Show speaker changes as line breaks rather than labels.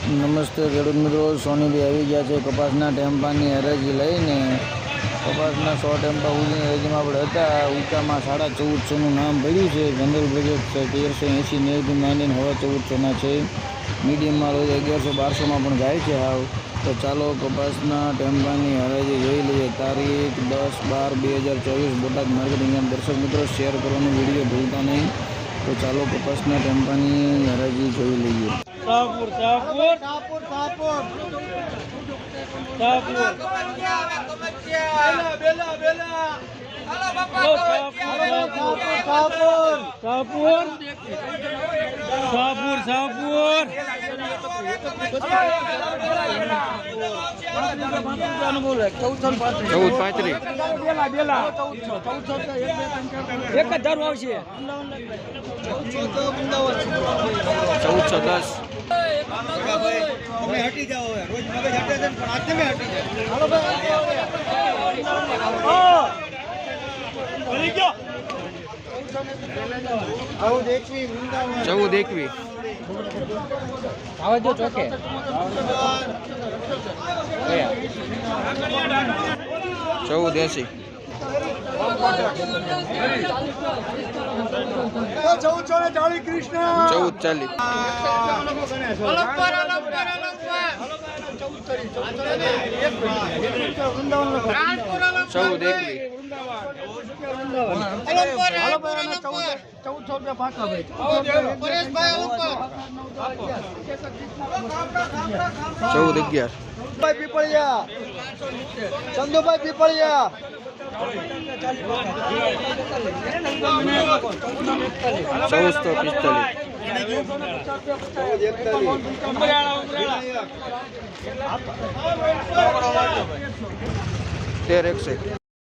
નમસ્તે ખેડૂત મિત્રો, સોનીભાઈ આવી ગયા છે કપાસના ટેમ્પાની હરાજી લઈને. કપાસના 100 ટેમ્પા ઉની હરાજીમાં આપણે હતા. ઊંચામાં 1450નું નામ પડ્યું છે. જનરલ બજેટ 1380 નેવથી માંડીને હવે 1400ના છે. મીડિયમમાં રોજ 1100-1200માં પણ જાય છે હાવ. તો ચાલો કપાસના ટેમ્પાની હરાજી જોઈ લઈએ. તારીખ 10/12/2024 બોટાદ માર્કેટિંગ યાર્ડ. દર્શક મિત્રો, શેર કરવાનો વિડીયો ભૂલતા નહીં. તો ચાલો કપાસના ટેમ્પાની હરાજી જોઈ લઈએ.
શાહપુર શાહપુર શાહપુર શાહપુર શાહપુર બેલા બેલા હાલો બાપા શાહપુર શાહપુર શાહપુર શાહપુર શાહપુર એક જ ધારું આવશે
1410.
તમે હટી જાઓ હવે રોજ મગજ હટે છે પણ આજ તમે હટી જાઓ હાલો ભાઈ ભરી ગયો
1421
આવા જો ચોકે
1480
1440 કૃષ્ણ
1411
પીપળિયા ચંદુભાઈ પીપળિયા
1361